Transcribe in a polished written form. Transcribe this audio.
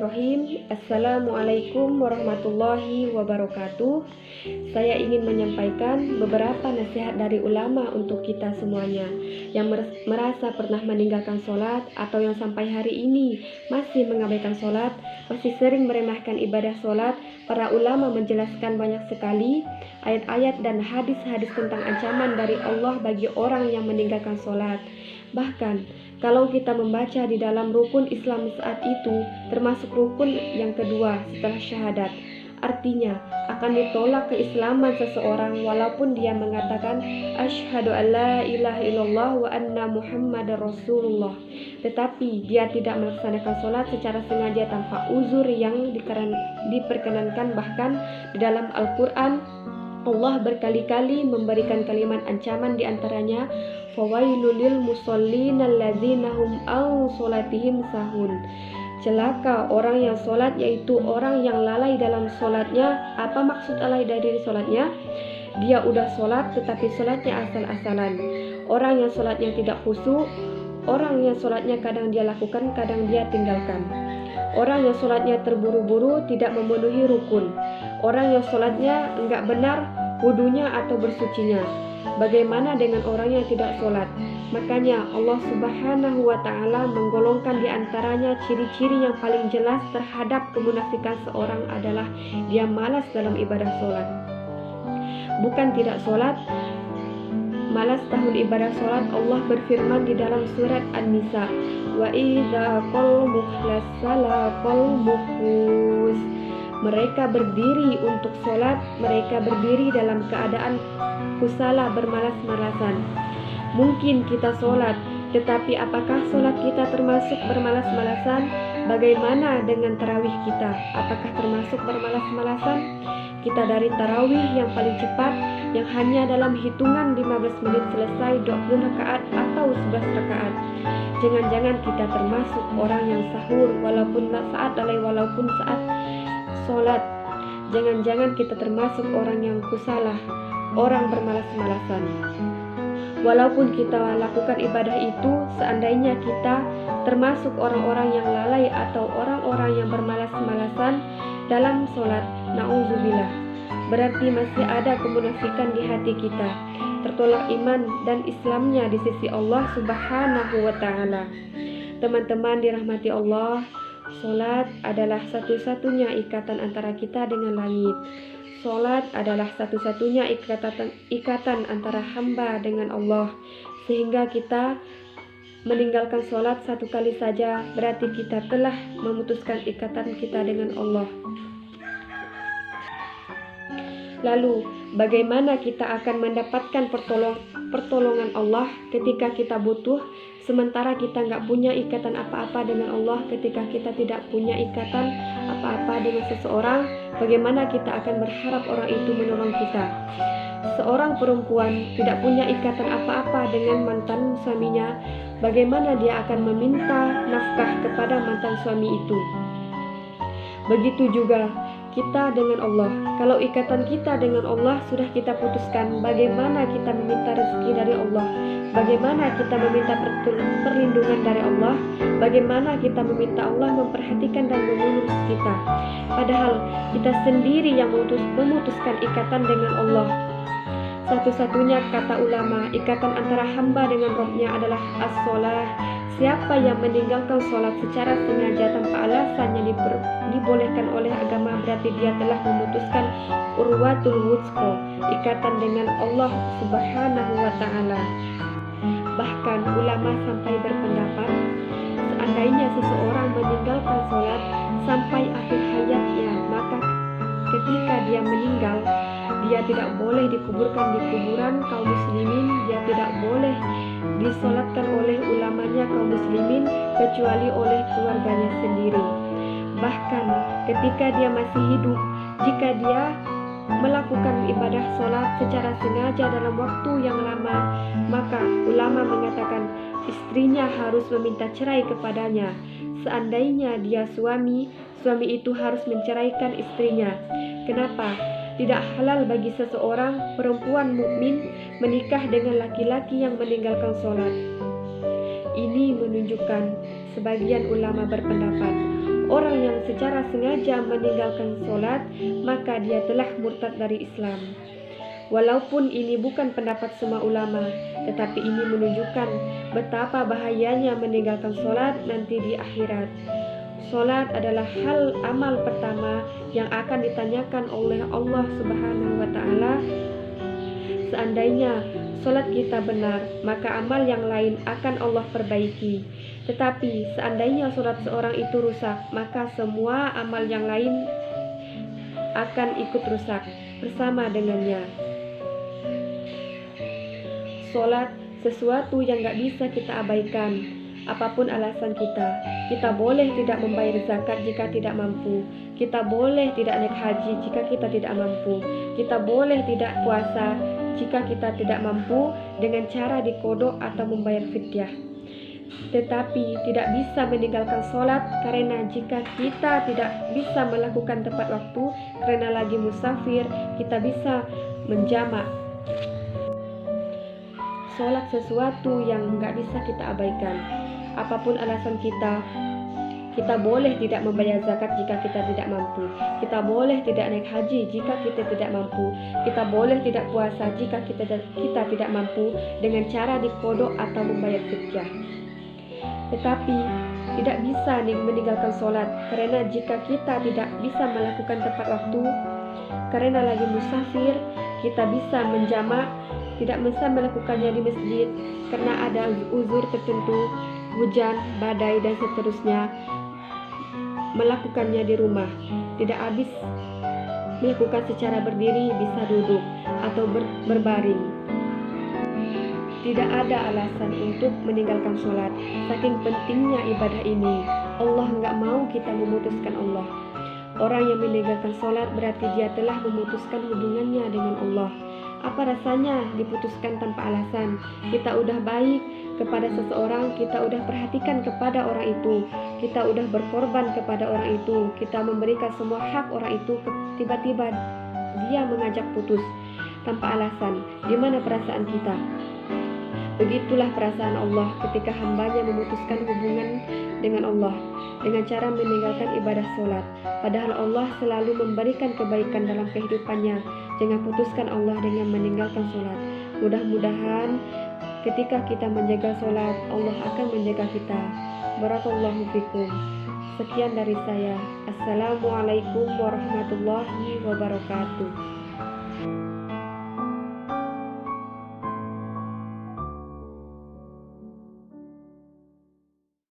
Bismillahirrahmanirrahim. Assalamualaikum warahmatullahi wabarakatuh. Saya ingin menyampaikan beberapa nasihat dari ulama untuk kita semuanya yang merasa pernah meninggalkan sholat atau yang sampai hari ini masih mengabaikan sholat, masih sering meremehkan ibadah sholat. Para ulama menjelaskan banyak sekali ayat-ayat dan hadis-hadis tentang ancaman dari Allah bagi orang yang meninggalkan sholat. Bahkan kalau kita membaca di dalam rukun Islam saat itu, termasuk rukun yang kedua setelah syahadat, artinya akan ditolak keislaman seseorang walaupun dia mengatakan asyhadu alla ilaha illallah wa anna muhammadar rasulullah, tetapi dia tidak melaksanakan sholat secara sengaja tanpa uzur yang diperkenankan. Bahkan di dalam Al-Quran Allah berkali-kali memberikan kalimat ancaman, diantaranya fawailul lil musallin alladzina hum an sholatihim sahun. Celaka orang yang sholat, yaitu orang yang lalai dalam sholatnya. Apa maksud lalai dari sholatnya? Dia udah sholat tetapi sholatnya asal-asalan. Orang yang sholatnya tidak khusyuk, orang yang sholatnya kadang dia lakukan, kadang dia tinggalkan. Orang yang sholatnya terburu-buru, tidak memenuhi rukun. Orang yang sholatnya enggak benar wudunya atau bersucinya. Bagaimana dengan orang yang tidak sholat? Makanya Allah Subhanahu wa Ta'ala menggolongkan di antaranya ciri-ciri yang paling jelas terhadap kemunafikan seorang adalah dia malas dalam ibadah sholat. Bukan tidak sholat, malas tahun ibadah sholat. Allah berfirman di dalam surat An-Nisa, wa idza qal mukhlas salaqal mukhus. Mereka berdiri untuk sholat, mereka berdiri dalam keadaan kusala, bermalas-malasan. Mungkin kita sholat, tetapi apakah sholat kita termasuk bermalas-malasan? Bagaimana dengan tarawih kita? Apakah termasuk bermalas-malasan? Kita dari tarawih yang paling cepat, yang hanya dalam hitungan 15 menit selesai 20 rakaat atau 11 rakaat. Jangan-jangan kita termasuk orang yang sahur walaupun saat sholat. Jangan-jangan kita termasuk orang yang kusalah, orang bermalas-malasan. Walaupun kita lakukan ibadah itu, seandainya kita termasuk orang-orang yang lalai atau orang-orang yang bermalas-malasan dalam sholat, na'udzubillah, berarti masih ada kemunafikan di hati kita, tertolak iman dan Islamnya di sisi Allah Subhanahu wa Ta'ala. Teman-teman dirahmati Allah, sholat adalah satu-satunya ikatan antara kita dengan langit. Sholat adalah satu-satunya ikatan antara hamba dengan Allah. Sehingga kita meninggalkan sholat satu kali saja, berarti kita telah memutuskan ikatan kita dengan Allah. Lalu, bagaimana kita akan mendapatkan pertolongan Allah ketika kita butuh, sementara kita nggak punya ikatan apa-apa dengan Allah? Ketika kita tidak punya ikatan apa-apa dengan seseorang, bagaimana kita akan berharap orang itu menolong kita? Seorang perempuan tidak punya ikatan apa-apa dengan mantan suaminya, bagaimana dia akan meminta nafkah kepada mantan suami itu? Begitu juga kita dengan Allah. Kalau ikatan kita dengan Allah sudah kita putuskan, bagaimana kita meminta rezeki dari Allah? Bagaimana kita meminta perlindungan dari Allah? Bagaimana kita meminta Allah memperhatikan dan mengurus kita? Padahal kita sendiri yang memutuskan ikatan dengan Allah. Satu-satunya kata ulama, ikatan antara hamba dengan Rabb-nya adalah as-sholah. Siapa yang meninggalkan sholat secara sengaja tanpa alasan yang dibolehkan oleh agama, berarti dia telah memutuskan urwatul wuthqa, ikatan dengan Allah Subhanahu wa Ta'ala. Bahkan ulama sampai berpendapat, seandainya seseorang meninggalkan sholat sampai akhir hayatnya, maka ketika dia meninggal, dia tidak boleh dikuburkan di kuburan kaum muslimin, dia tidak boleh disolatkan oleh ulamanya kaum muslimin, kecuali oleh keluarganya sendiri. Bahkan ketika dia masih hidup, jika dia melakukan ibadah sholat secara sengaja dalam waktu yang lama, maka ulama mengatakan istrinya harus meminta cerai kepadanya. Seandainya dia suami itu harus menceraikan istrinya. Kenapa? Tidak halal bagi seseorang perempuan mukmin menikah dengan laki-laki yang meninggalkan sholat. Ini menunjukkan sebagian ulama berpendapat orang yang secara sengaja meninggalkan sholat, maka dia telah murtad dari Islam. Walaupun ini bukan pendapat semua ulama, tetapi ini menunjukkan betapa bahayanya meninggalkan sholat nanti di akhirat. Sholat adalah hal amal pertama yang akan ditanyakan oleh Allah Subhanahu wa Ta'ala. Seandainya sholat kita benar, maka amal yang lain akan Allah perbaiki. Tetapi seandainya sholat seorang itu rusak, maka semua amal yang lain akan ikut rusak bersama dengannya. Sholat sesuatu yang gak bisa kita abaikan, apapun alasan kita. Kita boleh tidak membayar zakat jika tidak mampu. Kita boleh tidak naik haji jika kita tidak mampu. Kita boleh tidak puasa jika kita tidak mampu dengan cara dikodok atau membayar fidyah. Tetapi tidak bisa meninggalkan sholat karena jika kita tidak bisa melakukan tepat waktu karena lagi musafir, kita bisa menjamak. Sholat sesuatu yang nggak bisa kita abaikan. Apapun alasan kita boleh tidak membayar zakat jika kita tidak mampu. Kita boleh tidak naik haji jika kita tidak mampu. Kita boleh tidak puasa jika kita tidak mampu dengan cara dikodok atau membayar fidyah. Tetapi tidak bisa meninggalkan sholat karena jika kita tidak bisa melakukan tepat waktu karena lagi musafir, kita bisa menjamak, tidak bisa melakukannya di masjid karena ada uzur tertentu, hujan, badai, dan seterusnya. Melakukannya di rumah, tidak habis melakukan secara berdiri, bisa duduk atau berbaring. Tidak ada alasan untuk meninggalkan sholat. Saking pentingnya ibadah ini, Allah nggak mau kita memutuskan Allah. Orang yang meninggalkan sholat berarti dia telah memutuskan hubungannya dengan Allah. Apa rasanya diputuskan tanpa alasan? Kita udah baik kepada seseorang, kita udah perhatikan kepada orang itu, kita udah berkorban kepada orang itu, kita memberikan semua hak orang itu, tiba-tiba dia mengajak putus tanpa alasan. Di mana perasaan kita? Begitulah perasaan Allah ketika hambanya memutuskan hubungan dengan Allah dengan cara meninggalkan ibadah sholat. Padahal Allah selalu memberikan kebaikan dalam kehidupannya. Jangan putuskan Allah dengan meninggalkan sholat. Mudah-mudahan ketika kita menjaga sholat, Allah akan menjaga kita. Barakallahu fikum. Sekian dari saya. Assalamualaikum warahmatullahi wabarakatuh.